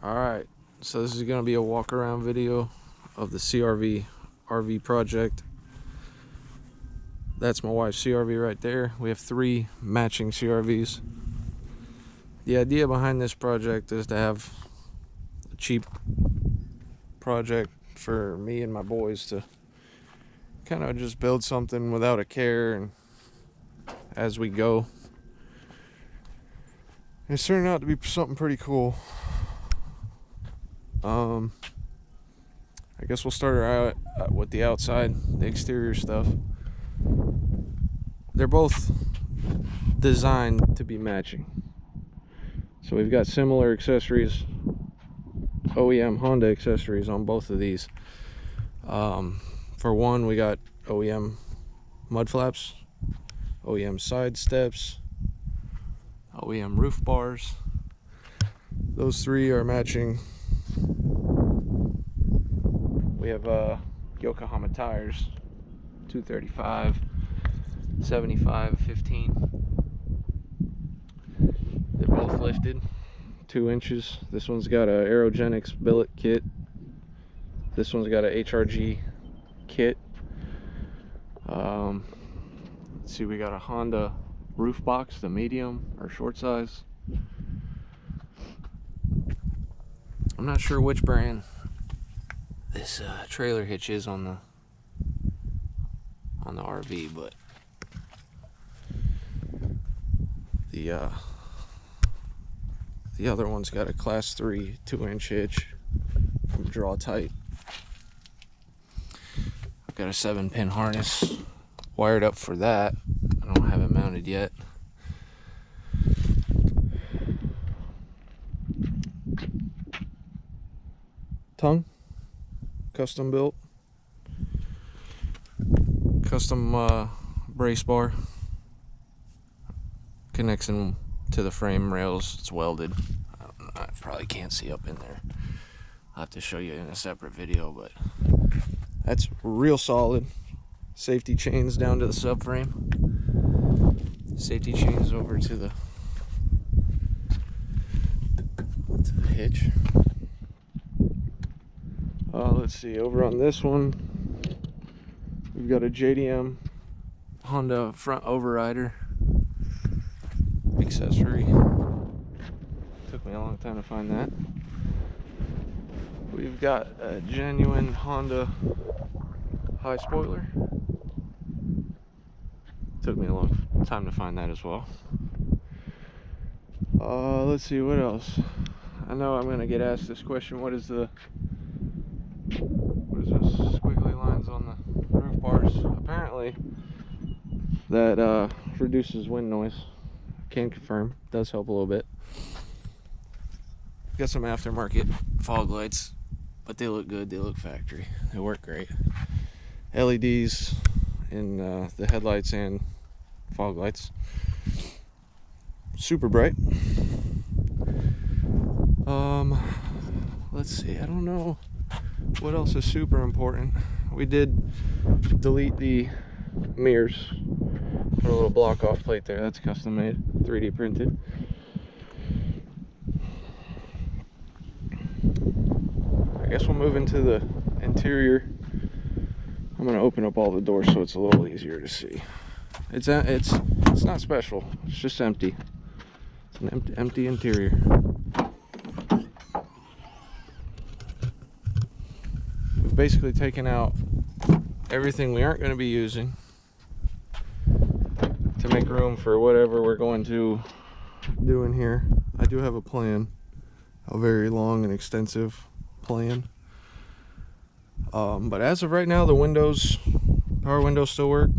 Alright, so this is going to be a walk around video of the CRV RV project. That's my wife's CRV right there. We have 3 matching CRVs. The idea behind this project is to have a cheap project for me and my boys to kind of just build something without a care and as we go. It's turning out to be something pretty cool. I guess we'll start out with the outside, the exterior stuff. They're both designed to be matching. So we've got similar accessories, OEM Honda accessories on both of these. For one, we got OEM mud flaps, OEM side steps, OEM roof bars. Those 3 are matching. We have Yokohama tires, 235, 75, 15. They're both lifted 2 inches. This one's got a Aerogenics billet kit. This one's got a HRG kit. Let's see, we got a Honda roof box, the medium or short size. I'm not sure which brand this trailer hitch is on the RV, but the other one's got a class 3 2-inch hitch from Draw Tight. I've got a 7-pin harness wired up for that. I don't have it mounted yet. Tongue, custom built, custom brace bar, connects in to the frame rails. It's welded. I probably can't see up in there. I'll have to show you in a separate video, but that's real solid. Safety chains down to the subframe. Safety chains over to the hitch. Let's see, over on this one, we've got a JDM Honda front overrider accessory. Took me a long time to find that. We've got a genuine Honda high spoiler. Took me a long time to find that as well. Let's see, what else? I know I'm gonna get asked this question. What is those squiggly lines on the roof bars? Apparently that reduces wind noise. Can confirm, does help a little bit. Got some aftermarket fog lights, but they look good. They look factory. They work great. LEDs in the headlights and fog lights. Super bright. Let's see, I don't know what else is super important. We did delete the mirrors. Put a little block off plate there. That's custom made, 3D printed. I guess we'll move into the interior. I'm gonna open up all the doors so it's a little easier to see. It's not special. It's just empty. It's an empty interior. We've basically taken out everything we aren't going to be using to make room for whatever we're going to do in here. I do have a plan, a very long and extensive plan. But as of right now, the windows, power windows still work,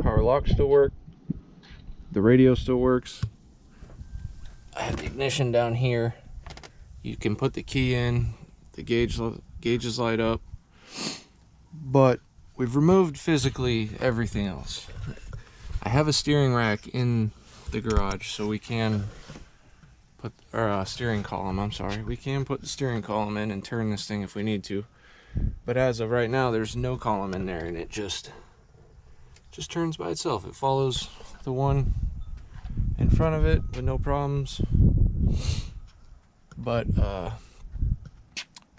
power locks still work, the radio still works. I have the ignition down here. You can put the key in, the gauges light up, but we've removed physically everything else. I have a steering rack in the garage, so we can put, or steering column, I'm sorry. We can put the steering column in and turn this thing if we need to. But as of right now, there's no column in there, and it just turns by itself. It follows the one in front of it with no problems. But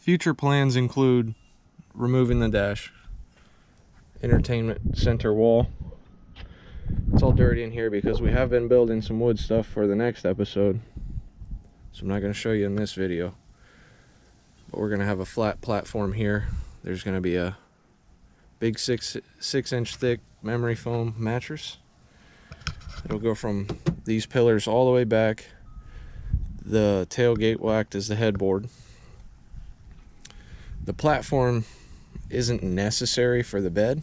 Future plans include removing the dash, entertainment center wall. It's all dirty in here because we have been building some wood stuff for the next episode, so I'm not going to show you in this video. But we're going to have a flat platform here. There's going to be a big 6-inch thick memory foam mattress. It'll go from these pillars all the way back. The tailgate will act as the headboard. The platform isn't necessary for the bed,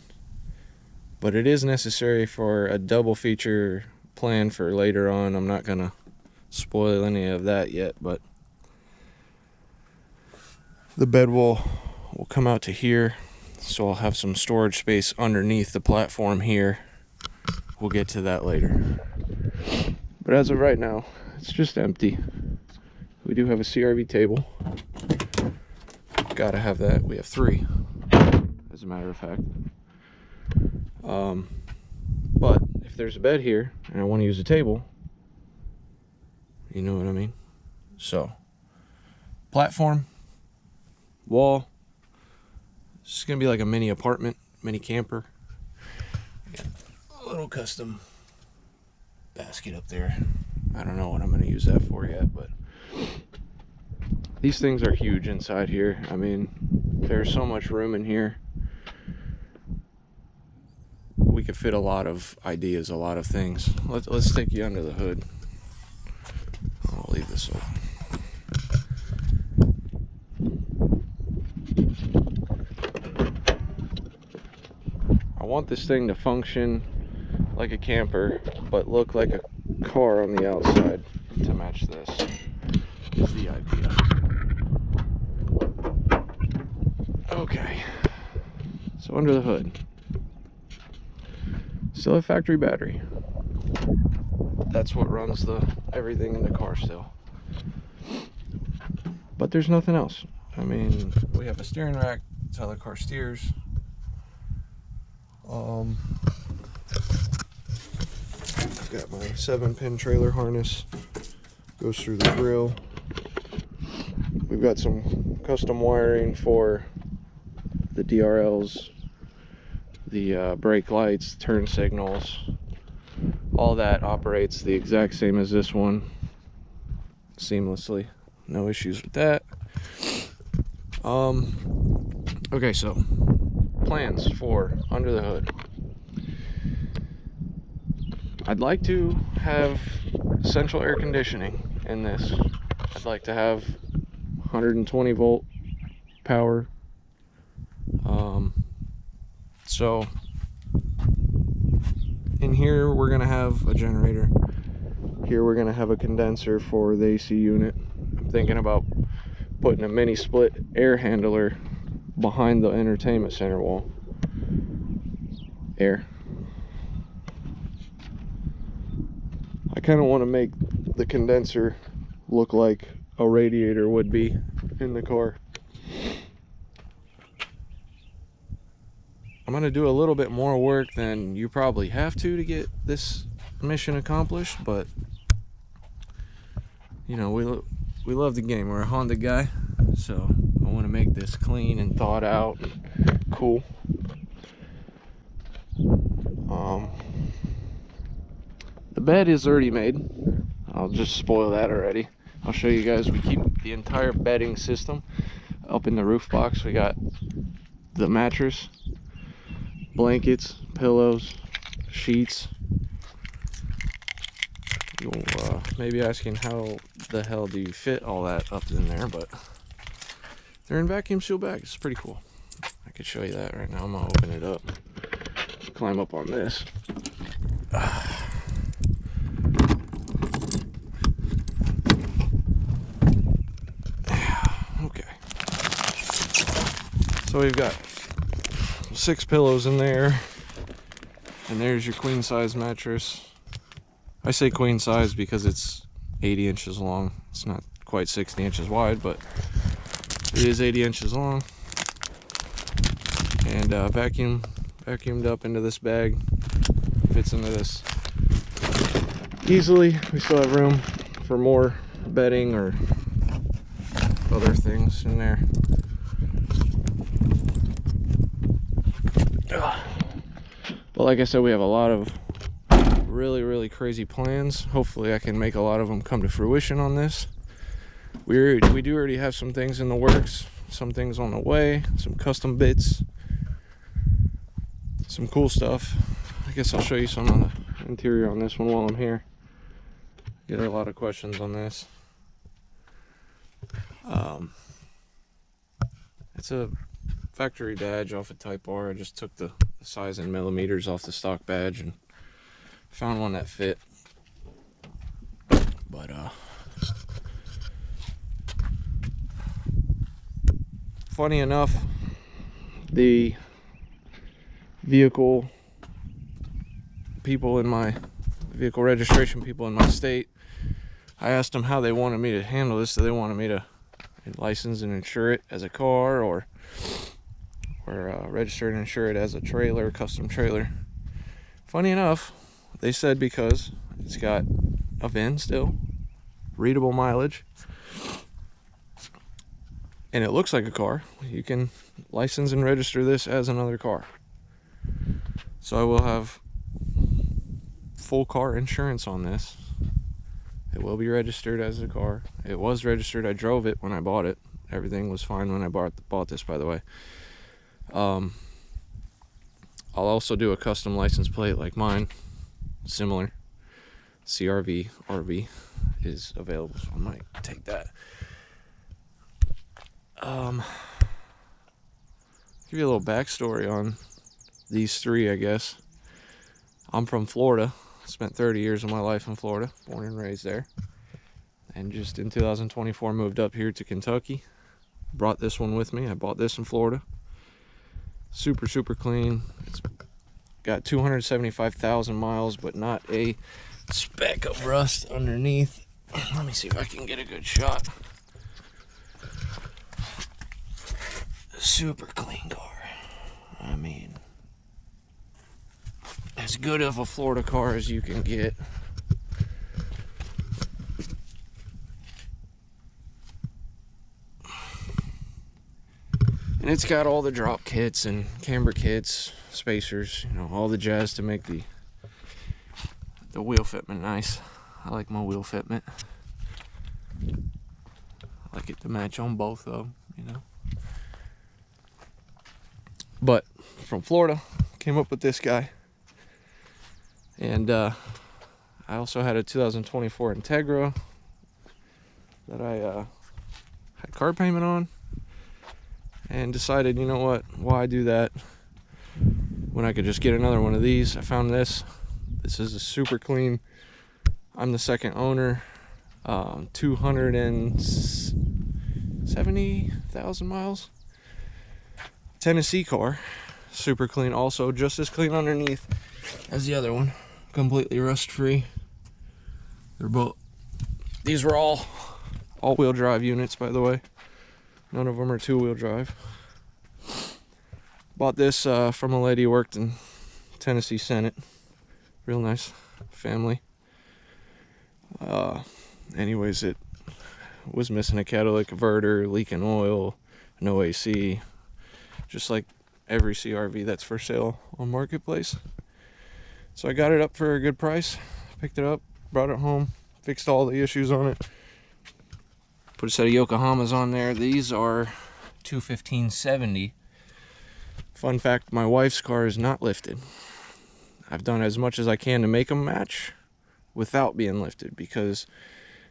but it is necessary for a double feature plan for later on. I'm not gonna spoil any of that yet, but the bed will come out to here, so I'll have some storage space underneath the platform here. We'll get to that later. But as of right now, it's just empty. We do have a CRV table. Gotta have that. We have 3, as a matter of fact. But if there's a bed here and I want to use a table, you know what I mean? So, platform, wall. It's just gonna be like a mini apartment, mini camper. Got a little custom basket up there. I don't know what I'm gonna use that for yet, but these things are huge inside here. I mean, there's so much room in here. We could fit a lot of ideas, a lot of things. Let's take you under the hood. I'll leave this open. I want this thing to function like a camper, but look like a car on the outside to match this. Is the idea. Okay, so under the hood, still a factory battery. That's what runs everything in the car still. But there's nothing else. I mean, we have a steering rack. That's how the car steers. I've got my 7-pin trailer harness. Goes through the grill. We've got some custom wiring for the DRLs, the brake lights, turn signals. All that operates the exact same as this one, seamlessly. No issues with that. Okay, so plans for under the hood. I'd like to have central air conditioning in this. I'd like to have 120 volt power. So in here we're gonna have a generator. Here we're gonna have a condenser for the AC unit. I'm thinking about putting a mini split air handler behind the entertainment center wall. I kind of want to make the condenser look like a radiator would be in the car. I'm going to do a little bit more work than you probably have to get this mission accomplished, but you know, we love the game. We're a Honda guy, so I want to make this clean and thought out and cool. The bed is already made. I'll just spoil that already. I'll show you guys. We keep the entire bedding system up in the roof box. We got the mattress, blankets, pillows, sheets. You'll maybe asking how the hell do you fit all that up in there, but they're in vacuum seal bags. It's pretty cool. I could show you that right now. I'm gonna open it up, climb up on this. Okay, so we've got 6 pillows in there, and there's your queen size mattress. I say queen size because it's 80 inches long. It's not quite 60 inches wide, but it is 80 inches long. And vacuumed up into this bag. Fits into this easily. We still have room for more bedding or other things in there. But like I said, we have a lot of really crazy plans. Hopefully I can make a lot of them come to fruition on this. We do already have some things in the works, some things on the way, some custom bits, some cool stuff. I guess I'll show you some of the interior on this one while I'm here. Get a lot of questions on this. It's a factory badge off a Type R. I just took the size in millimeters off the stock badge and found one that fit. But funny enough, the vehicle registration people in my state, I asked them how they wanted me to handle this. Do they wanted me to license and insure it as a car, or register and insure it as a trailer, custom trailer? Funny enough, they said because it's got a VIN still, readable mileage, and it looks like a car, you can license and register this as another car. So I will have full car insurance on this. It will be registered as a car. It was registered. I drove it when I bought it. Everything was fine when I bought this, by the way. I'll also do a custom license plate like mine, similar. CRV RV is available, so I might take that. Give you a little backstory on these three, I guess. I'm from Florida. Spent 30 years of my life in Florida, born and raised there. And just in 2024 moved up here to Kentucky. Brought this one with me. I bought this in Florida. Super clean. It's got 275,000 miles, but not a speck of rust underneath. Let me see if I can get a good shot. Super clean car. I mean, as good of a Florida car as you can get. And it's got all the drop kits and camber kits, spacers, you know, all the jazz to make the wheel fitment nice. I like my wheel fitment. I like it to match on both of them, you know. But from Florida, came up with this guy. And I also had a 2024 Integra that I had car payment on, and decided, you know what, why do that when I could just get another one of these. I found this. This is a super clean, I'm the second owner, 270,000 miles, Tennessee car, super clean, also just as clean underneath as the other one, completely rust free. These were all-wheel drive units, by the way. None of them are two-wheel drive. Bought this from a lady who worked in Tennessee Senate. Real nice family. Anyways, it was missing a catalytic converter, leaking oil, no AC, just like every CRV that's for sale on Marketplace. So I got it up for a good price, picked it up, brought it home, fixed all the issues on it, put a set of Yokohamas on there. These are 215/70. Fun fact, my wife's car is not lifted. I've done as much as I can to make them match without being lifted, because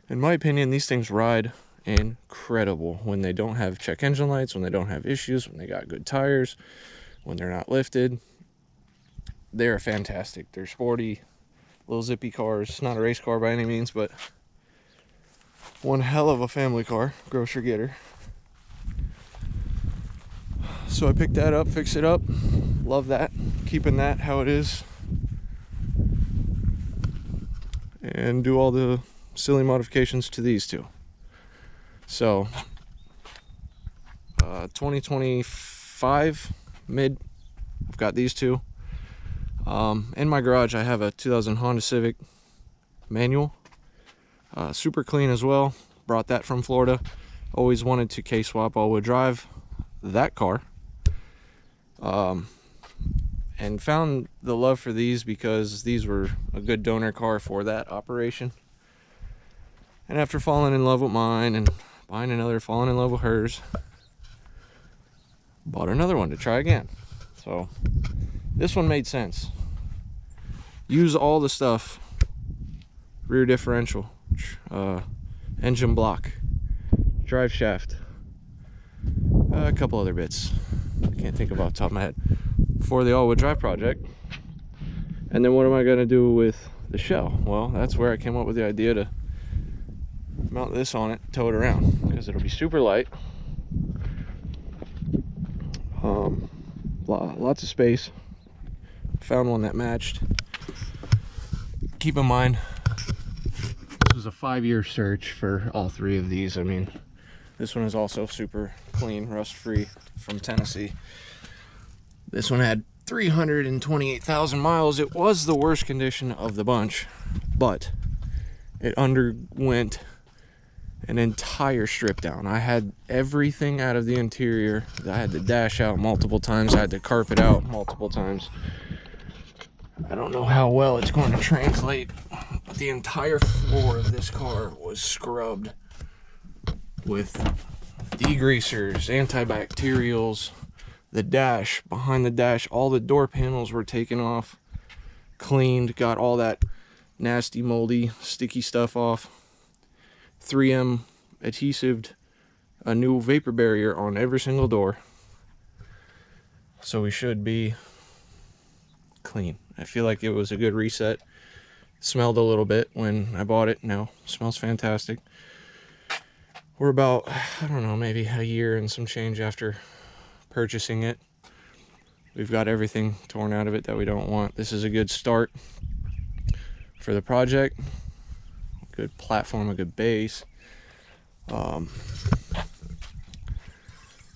in my opinion, these things ride incredible when they don't have check engine lights, when they don't have issues, when they got good tires, when they're not lifted. They're fantastic. They're sporty, little zippy cars. Not a race car by any means, but one hell of a family car, grocer getter. So I picked that up, fixed it up. Love that. Keeping that how it is. And do all the silly modifications to these two. So 2025 mid, I've got these two. In my garage I have a 2000 Honda Civic manual, super clean as well. Brought that from Florida. Always wanted to K-swap all-wheel drive that car, and and found the love for these because these were a good donor car for that operation. And after falling in love with mine and buying another, falling in love with hers, bought another one to try again. So this one made sense. Use all the stuff: rear differential, engine block, drive shaft, a couple other bits I can't think of off the top of my head, for the all-wheel drive project. And then what am I going to do with the shell? Well, that's where I came up with the idea to mount this on it, tow it around, because it'll be super light. Lots of space. Found one that matched. Keep in mind, this was a 5-year search for all 3 of these. I mean, this one is also super clean, rust-free, from Tennessee. This one had 328,000 miles. It was the worst condition of the bunch, but it underwent an entire strip down. I had everything out of the interior. I had the dash out multiple times. I had the carpet out multiple times. I don't know how well it's going to translate, but the entire floor of this car was scrubbed with degreasers, antibacterials. The dash, behind the dash, all the door panels were taken off, cleaned, got all that nasty, moldy, sticky stuff off. 3M adhesived a new vapor barrier on every single door. So we should be clean. I feel like it was a good reset. Smelled a little bit when I bought it. Now smells fantastic. We're about, I don't know, maybe a year and some change after purchasing it. We've got everything torn out of it that we don't want. This is a good start for the project. Good platform, a good base.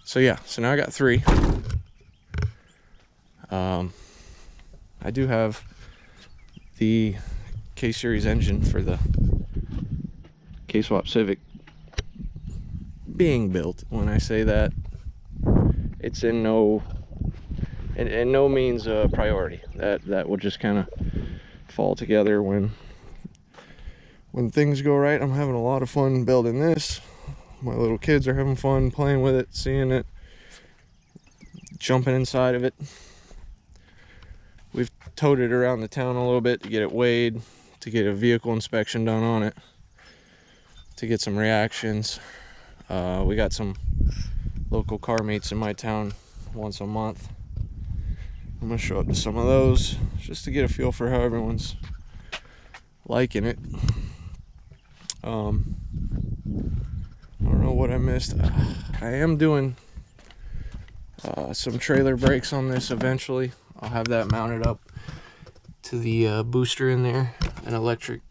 So yeah, so now I got 3. I do have the K-Series engine for the K-Swap Civic being built. When I say that, it's in no means a priority. That will just kind of fall together when things go right. I'm having a lot of fun building this. My little kids are having fun playing with it, seeing it, jumping inside of it. We've towed it around the town a little bit to get it weighed, to get a vehicle inspection done on it, to get some reactions. We got some local car meets in my town once a month. I'm gonna show up to some of those just to get a feel for how everyone's liking it. I don't know what I missed. I am doing some trailer brakes on this eventually. I'll have that mounted up to the booster in there. An electric,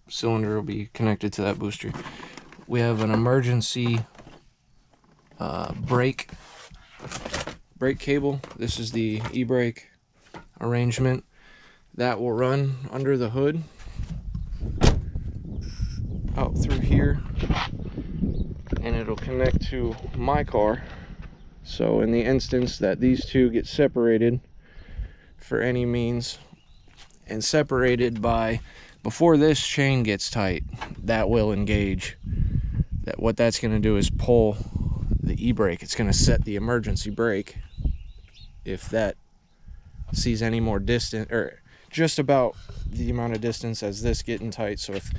cylinder will be connected to that booster. We have an emergency brake cable. This is the e-brake arrangement that will run under the hood out through here, and it'll connect to my car. So in the instance that these two get separated for any means, and separated by before this chain gets tight, that will engage. What that's going to do is pull the e-brake. It's going to set the emergency brake if that sees any more distance, or just about the amount of distance as this getting tight. So if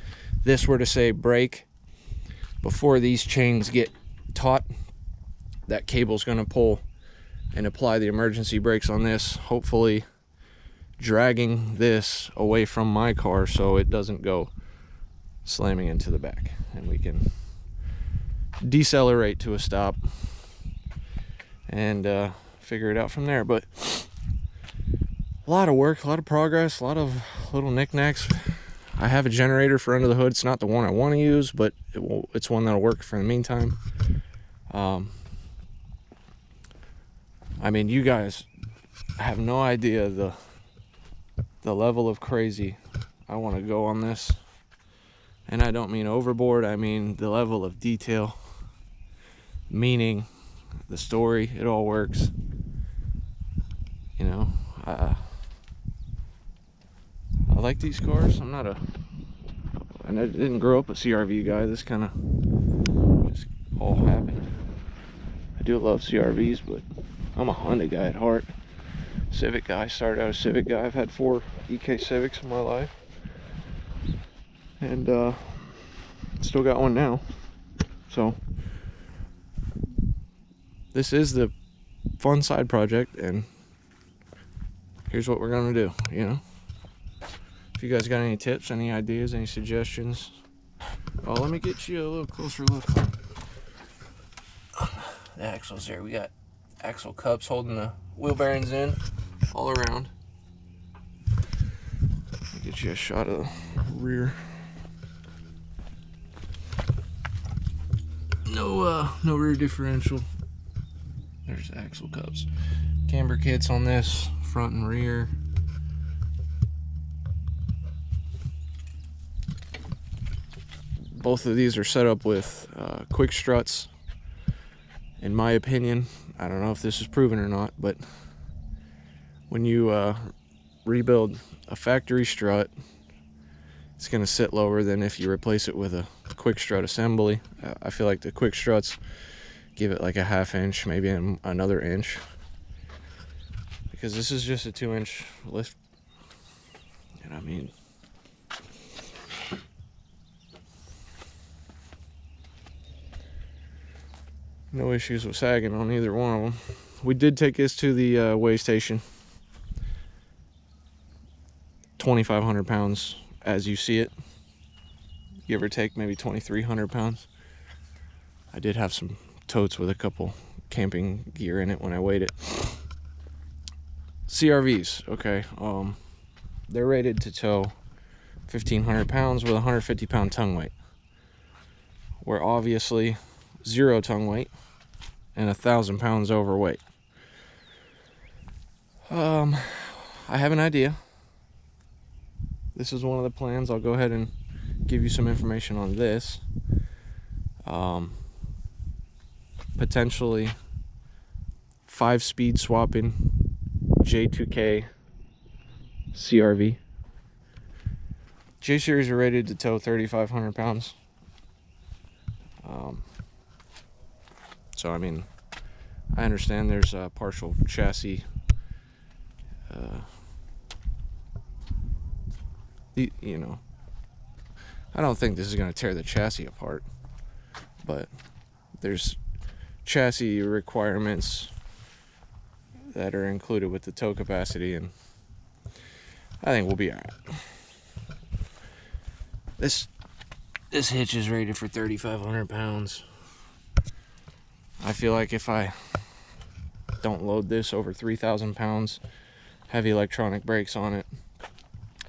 this were to say brake before these chains get taut, that cable's going to pull and apply the emergency brakes on this, hopefully dragging this away from my car so it doesn't go slamming into the back, and we can decelerate to a stop and figure it out from there. But a lot of work, a lot of progress, a lot of little knickknacks. I have a generator for under the hood. It's not the one I want to use, but it's one that'll work for the meantime. I mean, you guys have no idea the level of crazy I want to go on this. And I don't mean overboard, I mean the level of detail, meaning the story, it all works. You know, I like these cars. I didn't grow up a CRV guy. This kind of just all happened. I do love CRVs, but I'm a Honda guy at heart. Civic guy. Started out a Civic guy. I've had 4 EK Civics in my life, and still got one now. So this is the fun side project, and here's what we're gonna do. You know, if you guys got any tips, any ideas, any suggestions, oh, let me get you a little closer look on the axles there. We got axle cups holding the wheel bearings in all around. Let me get you a shot of the rear. No rear differential. There's axle cups. Camber kits on this, front and rear. Both of these are set up with quick struts. In my opinion, I don't know if this is proven or not, but when you rebuild a factory strut, it's going to sit lower than if you replace it with a quick strut assembly. I feel like the quick struts give it like a 1/2 inch, maybe another inch, because this is just a 2-inch lift. And I mean, no issues with sagging on either one of them. We did take this to the weigh station. 2,500 pounds as you see it. Give or take, maybe 2,300 pounds. I did have some totes with a couple camping gear in it when I weighed it. CRVs, okay. They're rated to tow 1,500 pounds with 150 pound tongue weight. We're obviously 0 tongue weight and 1,000 pounds overweight. I have an idea. This is one of the plans. I'll go ahead and give you some information on this. Potentially 5-speed swapping J2K CRV. J series are rated to tow 3,500 pounds. So I mean, I understand there's a partial chassis. You know, I don't think this is going to tear the chassis apart, but there's chassis requirements that are included with the tow capacity, and I think we'll be all right. This hitch is rated for 3,500 pounds. I feel like if I don't load this over 3,000 pounds, heavy electronic brakes on it,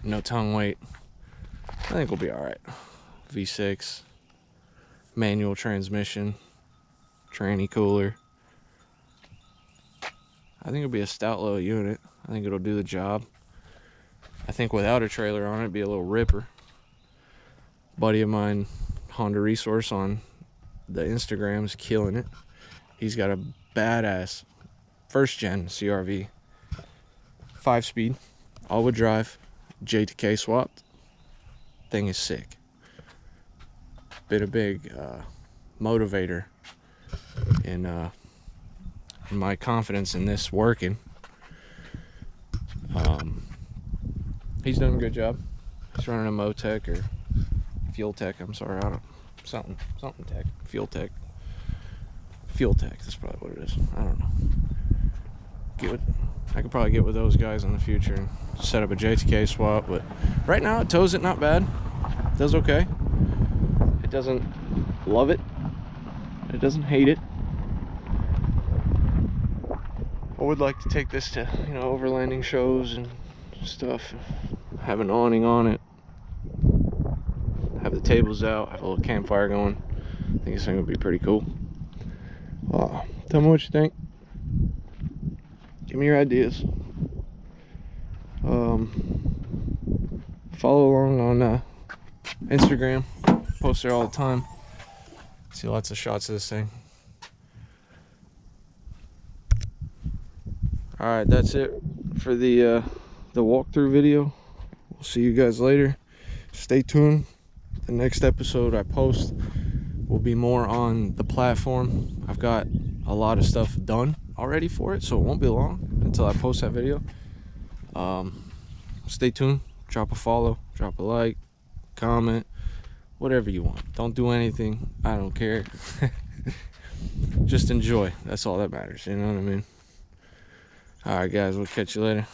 no tongue weight, I think we'll be all right. V6, manual transmission, tranny cooler. I think it'll be a stout little unit. I think it'll do the job. I think without a trailer on it, it'd be a little ripper. Buddy of mine, Honda Resource on the Instagram's killing it. He's got a badass 1st gen CRV, 5-speed, all-wheel drive, J2K swapped. Thing is sick. Been a big motivator in my confidence in this working. He's done a good job. He's running a Motec or Fuel Tech. I'm sorry, I don't something tech, Fuel Tech. Fuel Tech. That's probably what it is. I don't know. I could probably get with those guys in the future and set up a J2K swap, but right now it tows it not bad. It does okay. It doesn't love it. It doesn't hate it. I would like to take this to, overlanding shows and stuff. Have an awning on it. Have the tables out. Have a little campfire going. I think this thing would be pretty cool. Tell me what you think. Give me your ideas. Follow along on Instagram. Post there all the time. See lots of shots of this thing. Alright, that's it. for the walkthrough video. We'll see you guys later. Stay tuned. The next episode I post will be more on the platform. I've got a lot of stuff done already for it, so it won't be long until I post that video. Stay tuned. Drop a follow, drop a like, comment, whatever you want. Don't do anything, I don't care. Just enjoy. That's all that matters, you know what I mean? Alright guys, we'll catch you later.